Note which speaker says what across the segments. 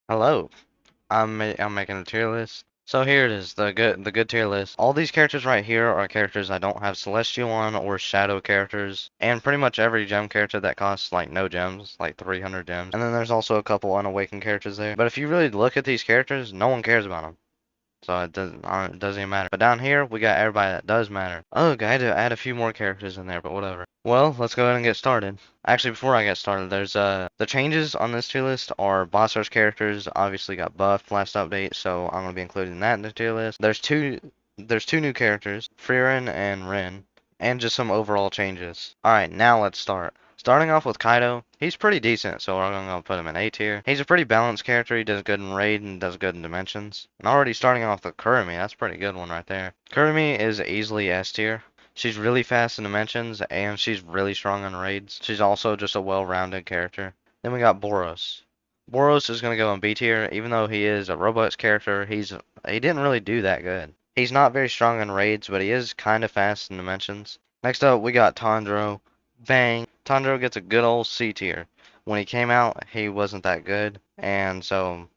Speaker 1: Hello, I'm making a tier list. So here it is, the good tier list. All these characters right here are characters I don't have Celestial on or Shadow characters, and pretty much every gem character that costs like no gems, like 300 gems. And then there's also a couple unawakened characters there. But if you really look at these characters, no one cares about them. So it doesn't even matter. But down here, we got everybody that does matter. Oh, I had to add a few more characters in there, but whatever. Well, let's go ahead and get started. Actually, before I get started, there's the changes on this tier list are boss rush characters obviously got buffed last update, so I'm gonna be including that in the tier list. There's two new characters, Frieren and Rin, and just some overall changes. Alright, now let's start. Starting off with Kaido, he's pretty decent, so we're gonna put him in A tier. He's a pretty balanced character. He does good in raid and does good in dimensions. And already starting off with Kurumi, that's a pretty good one right there. Kurumi is easily S tier. She's really fast in dimensions and she's really strong in raids. She's also just a well-rounded character. Then we got Boros. Boros is gonna go in B tier, even though he is a Roblox character. He didn't really do that good. He's not very strong in raids, but he is kind of fast in dimensions. Next up, we got Tandro. Bang. Tandro gets a good old C tier. When he came out, he wasn't that good, and so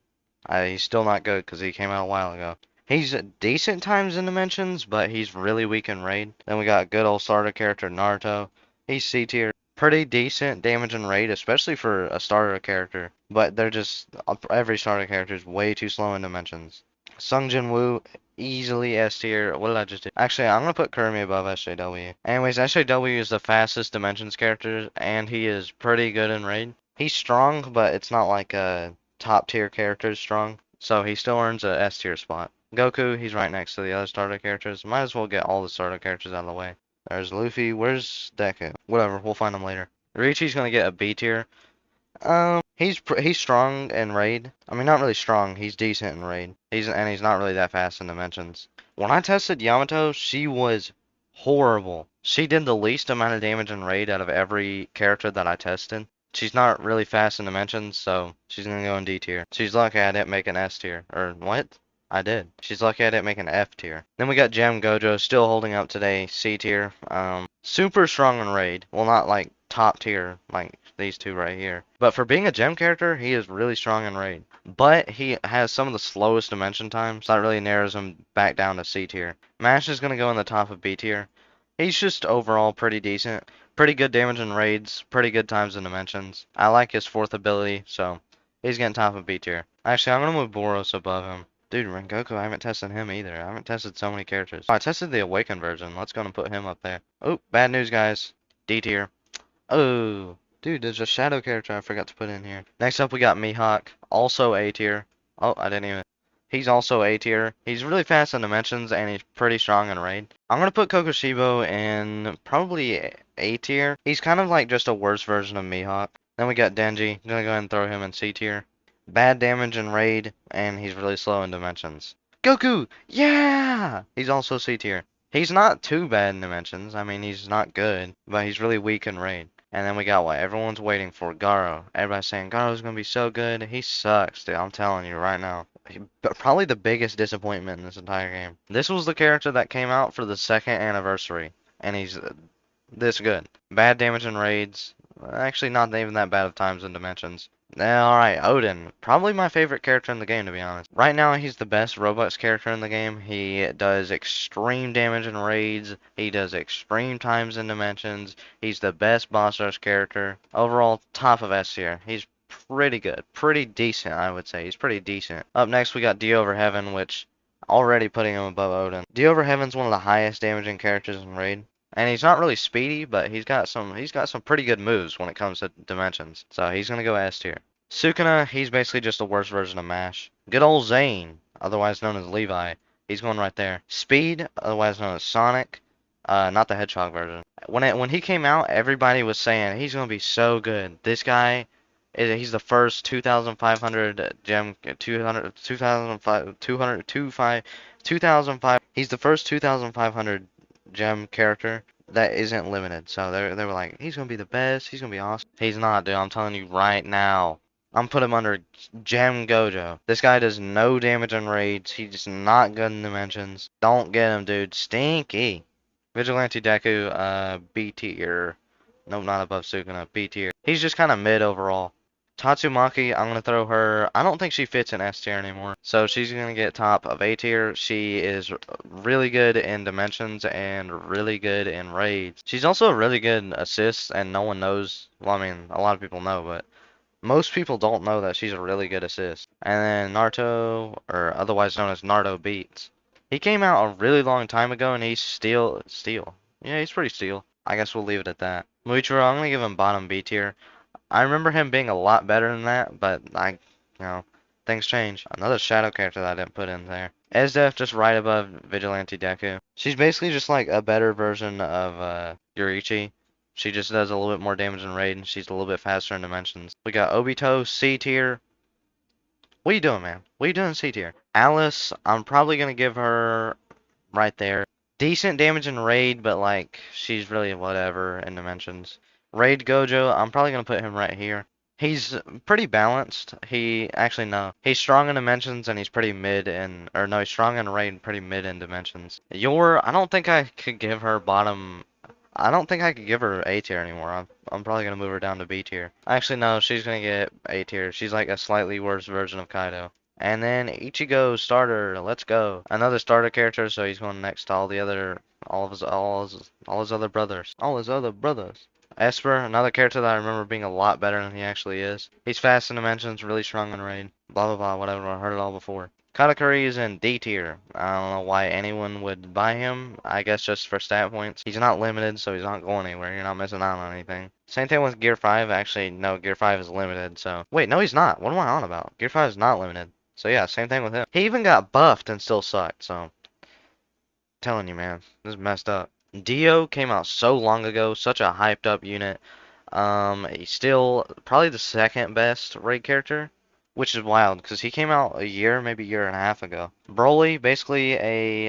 Speaker 1: he's still not good because he came out a while ago. He's decent times in dimensions, but he's really weak in raid. Then we got good old starter character Naruto. He's C tier. Pretty decent damage and raid, especially for a starter character. But they're just every starter character is way too slow in dimensions. Sung Jin Woo, easily S tier. What did I just do? Actually, I'm gonna put Kurumi above SJW. Anyways, SJW is the fastest dimensions character, and he is pretty good in raid. He's strong, but it's not like a top tier character is strong, so he still earns a S tier spot. Goku, he's right next to the other starter characters. Might as well get all the starter characters out of the way. There's Luffy. Where's Deku? Whatever, we'll find him later. Richi's gonna get a B tier. He's strong in raid. I mean, not really strong. He's decent in raid. He's not really that fast in dimensions. When I tested Yamato, she was horrible. She did the least amount of damage in raid out of every character that I tested. She's not really fast in dimensions, so she's gonna go in D tier. She's lucky I didn't make an S tier. Or what? I did. She's lucky I didn't make an F tier. Then we got Gem Gojo, still holding up today, C tier. Super strong in raid. Well, not like top tier, like these two right here. But for being a gem character, he is really strong in raid. But he has some of the slowest dimension times. That really narrows him back down to C tier. Mash is going to go in the top of B tier. He's just overall pretty decent. Pretty good damage in raids. Pretty good times in dimensions. I like his fourth ability, so he's getting top of B tier. Actually, I'm going to move Boros above him. Dude, Rengoku, I haven't tested him either. I haven't tested so many characters. Oh, I tested the Awakened version. Let's go and put him up there. Oh, bad news, guys. D tier. Oh, dude, there's a shadow character I forgot to put in here. Next up, we got Mihawk, also A tier. Oh, I didn't even. He's also A tier. He's really fast in dimensions and he's pretty strong in raid. I'm gonna put Kokushibo in probably A tier. He's kind of like just a worse version of Mihawk. Then we got Denji. I'm gonna go ahead and throw him in C tier. Bad damage in raid and he's really slow in dimensions. Goku! Yeah! He's also C tier. He's not too bad in dimensions. I mean, he's not good, but he's really weak in raid. And then we got what everyone's waiting for, Garo. Everybody's saying Garo's gonna be so good. He sucks, dude. I'm telling you right now. Probably the biggest disappointment in this entire game. This was the character that came out for the second anniversary, and he's this good. Bad damage in raids. Actually, not even that bad of times and dimensions. Alright, Odin. Probably my favorite character in the game, to be honest. Right now, he's the best Roblox character in the game. He does extreme damage in raids. He does extreme times in dimensions. He's the best boss rush character. Overall, top of S tier. He's pretty good. Pretty decent, I would say. He's pretty decent. Up next, we got D over Heaven, which already putting him above Odin. D over Heaven's one of the highest damaging characters in raid. And he's not really speedy, but he's got some pretty good moves when it comes to dimensions. So he's gonna go S tier. Sukuna, he's basically just a worse version of Mash. Good old Zane, otherwise known as Levi. He's going right there. Speed, otherwise known as Sonic. Not the Hedgehog version. When he came out, everybody was saying he's gonna be so good. This guy, he's the first 2,500 gem, 200, 2,005, 200, 2,500. He's the first 2,500 gem character that isn't limited. So they were like, he's gonna be the best. He's gonna be awesome. He's not, dude. I'm telling you right now. I'm putting him under Gem Gojo. This guy does no damage on raids. He's not good in dimensions. Don't get him, dude. Stinky. Vigilante Deku, B tier. Nope, not above Sukuna. B tier. He's just kind of mid overall. Tatsumaki, I'm gonna throw her. I don't think she fits in S tier anymore, so she's gonna get top of A tier. She is really good in dimensions and really good in raids. She's also really good in assists, and no one knows. Well, I mean, a lot of people know, but most people don't know that she's a really good assist. And then Naruto, or otherwise known as Naruto Beats. He came out a really long time ago, and he's still steel. Yeah, he's pretty steel. I guess we'll leave it at that. Muichiro, I'm gonna give him bottom B tier. I remember him being a lot better than that, but things change. Another shadow character that I didn't put in there. Esdef just right above Vigilante Deku. She's basically just like a better version of Yurichi. She just does a little bit more damage in raid, and she's a little bit faster in dimensions. We got Obito, C tier. What are you doing, man? What are you doing in C tier? Alice, I'm probably gonna give her right there. Decent damage in raid, but like she's really whatever in dimensions. Raid Gojo, I'm probably gonna put him right here. He's pretty balanced. He actually no, he's strong in dimensions and he's pretty mid in or no, he's strong in raid and pretty mid in dimensions. I don't think I could give her bottom. I don't think I could give her A tier anymore. I'm probably gonna move her down to B tier. Actually, no, she's gonna get A tier. She's like a slightly worse version of Kaido. And then Ichigo starter, let's go. Another starter character, so he's going next to all the other, all his other brothers, all his other brothers. Esper, another character that I remember being a lot better than he actually is. He's fast in dimensions, really strong in raid. Blah blah blah, whatever. I heard it all before. Katakuri is in D tier. I don't know why anyone would buy him. I guess just for stat points. He's not limited, so he's not going anywhere. You're not missing out on anything. Same thing with Gear 5. Actually, no, Gear 5 is limited, so. Wait, no, he's not. What am I on about? Gear 5 is not limited. So yeah, same thing with him. He even got buffed and still sucked, so. Telling you, man. This is messed up. Dio came out so long ago, such a hyped up unit. He's still probably the second best raid character, which is wild because he came out a year, maybe a year and a half ago. Broly, basically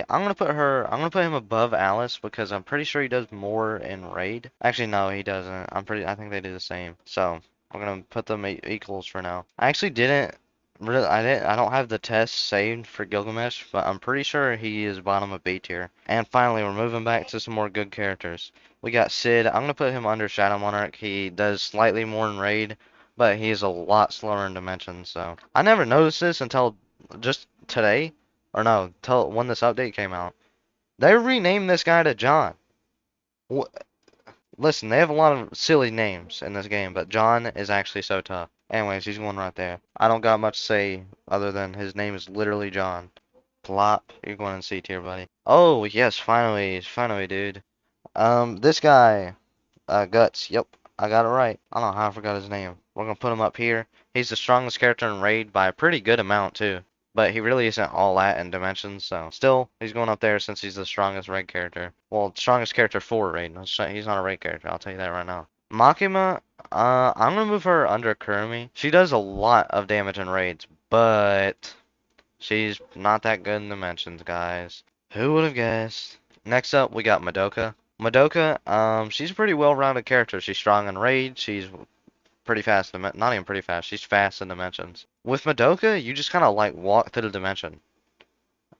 Speaker 1: I'm gonna put him above Alice because I'm pretty sure he does more in raid. Actually, no, he doesn't. I think they do the same. So I'm gonna put them equals for now. I don't have the test saved for Gilgamesh, but I'm pretty sure he is bottom of B tier. And finally, we're moving back to some more good characters. We got Sid. I'm gonna put him under Shadow Monarch. He does slightly more in raid, but he's a lot slower in dimensions. So I never noticed this until just today, or no, till when this update came out. They renamed this guy to John. Wh Listen, they have a lot of silly names in this game, but John is actually so tough. Anyways, he's one right there. I don't got much to say other than his name is literally John. Plop. You're going in C tier, buddy. Oh, yes, finally, dude. This guy, Guts. Yep, I got it right. I don't know how I forgot his name. We're gonna put him up here. He's the strongest character in Raid by a pretty good amount, too. But he really isn't all that in Dimensions, so still, he's going up there since he's the strongest raid character. Well, strongest character for raid. He's not a raid character, I'll tell you that right now. Makima, I'm gonna move her under Kurumi. She does a lot of damage in raids, but she's not that good in Dimensions, guys. Who would have guessed? Next up, we got Madoka. Madoka, she's a pretty well-rounded character. She's strong in raid. She's pretty fast. Not even pretty fast. She's fast in dimensions. With Madoka, you just kind of like walk through the dimension.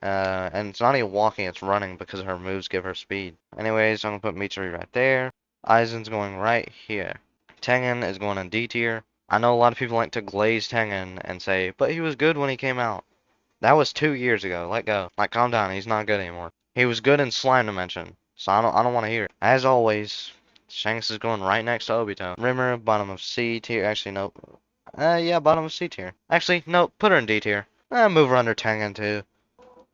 Speaker 1: And it's not even walking, it's running because her moves give her speed. Anyways, I'm gonna put Mitsuri right there. Aizen's going right here. Tengen is going in D tier. I know a lot of people like to glaze Tengen and say, but he was good when he came out. That was 2 years ago. Let go. Like, calm down. He's not good anymore. He was good in Slime Dimension, so I don't want to hear it. As always, Shanks is going right next to Obito. Rimmer, bottom of C tier. Actually, nope. Yeah, bottom of C tier. Actually, nope. Put her in D tier. Move her under Tengen too.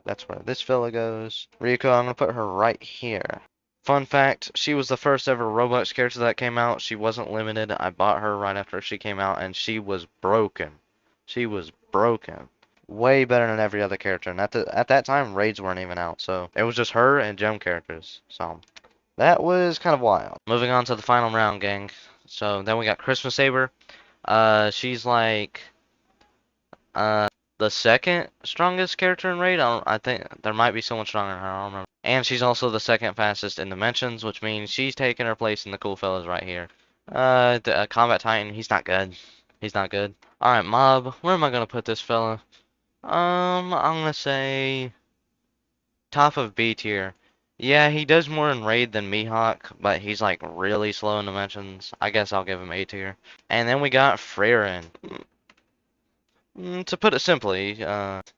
Speaker 1: That's where this fella goes. Ryuko, I'm gonna put her right here. Fun fact, she was the first ever Roblox character that came out. She wasn't limited. I bought her right after she came out, and she was broken. She was broken. Way better than every other character. And at that time, raids weren't even out, so it was just her and gem characters. So that was kind of wild. Moving on to the final round, gang. So then we got Christmas Saber. She's like uh the second strongest character in raid. I think there might be someone stronger than her. I don't remember. And she's also the second fastest in dimensions, which means she's taking her place in the cool fellas right here. The Combat Titan, he's not good. He's not good. All right, Mob. Where am I gonna put this fella? I'm gonna say top of B tier. Yeah, he does more in raid than Mihawk, but he's like really slow in dimensions. I guess I'll give him A tier. And then we got Freyrin. To put it simply,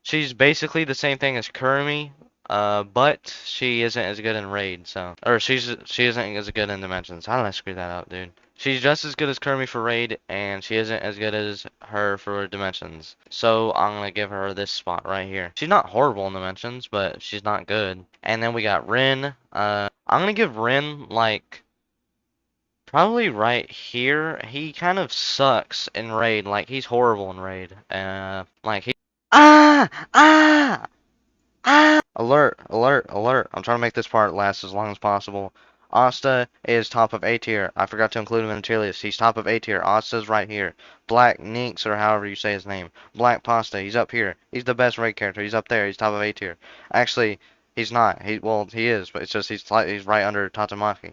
Speaker 1: she's basically the same thing as Kurumi, but she isn't as good in raid, so or she isn't as good in dimensions. How did I screw that up, dude? She's just as good as Kurumi for raid, and she isn't as good as her for dimensions. So I'm gonna give her this spot right here. She's not horrible in dimensions, but she's not good. And then we got Rin. I'm gonna give Rin like probably right here. He kind of sucks in raid. Like he's horrible in raid. Like he. Ah! Ah! Ah! Alert! Alert! Alert! I'm trying to make this part last as long as possible. Asta is top of A tier. I forgot to include him in the tier list. He's top of A tier. Asta's right here. Black Ninx, or however you say his name. Black Pasta. He's up here. He's the best raid character. He's up there. He's top of A tier. Actually, he's not. He is, but it's just he's right under Tatsumaki.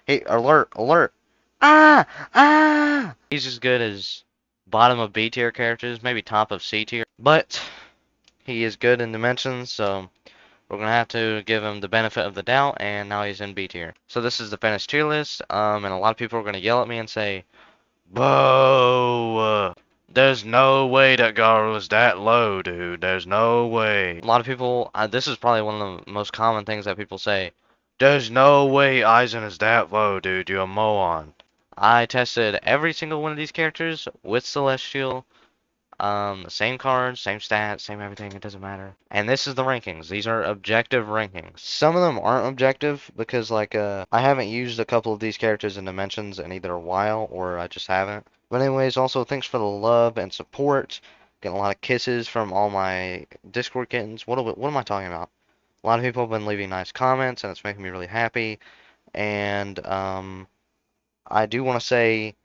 Speaker 1: Hey, alert, alert. Ah, ah. He's as good as bottom of B tier characters, maybe top of C tier, but he is good in dimensions, so we're gonna have to give him the benefit of the doubt, and now he's in B tier. So this is the finished tier list, and a lot of people are gonna yell at me and say, "Boo! There's no way that Garu's that low, dude. There's no way." A lot of people, this is probably one of the most common things that people say. There's no way Aizen is that low, dude. You're a moron. I tested every single one of these characters with Celestial. The same cards, same stats, same everything, it doesn't matter. And this is the rankings. These are objective rankings. Some of them aren't objective because I haven't used a couple of these characters in Dimensions in either a while or I just haven't. But anyways, also thanks for the love and support. Getting a lot of kisses from all my Discord kittens. What am I talking about? A lot of people have been leaving nice comments and it's making me really happy. And I do want to say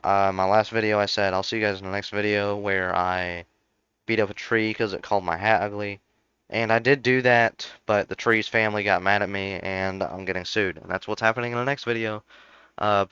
Speaker 1: my last video I said I'll see you guys in the next video where I beat up a tree because it called my hat ugly. And I did do that, but the tree's family got mad at me and I'm getting sued. And that's what's happening in the next video. Bye.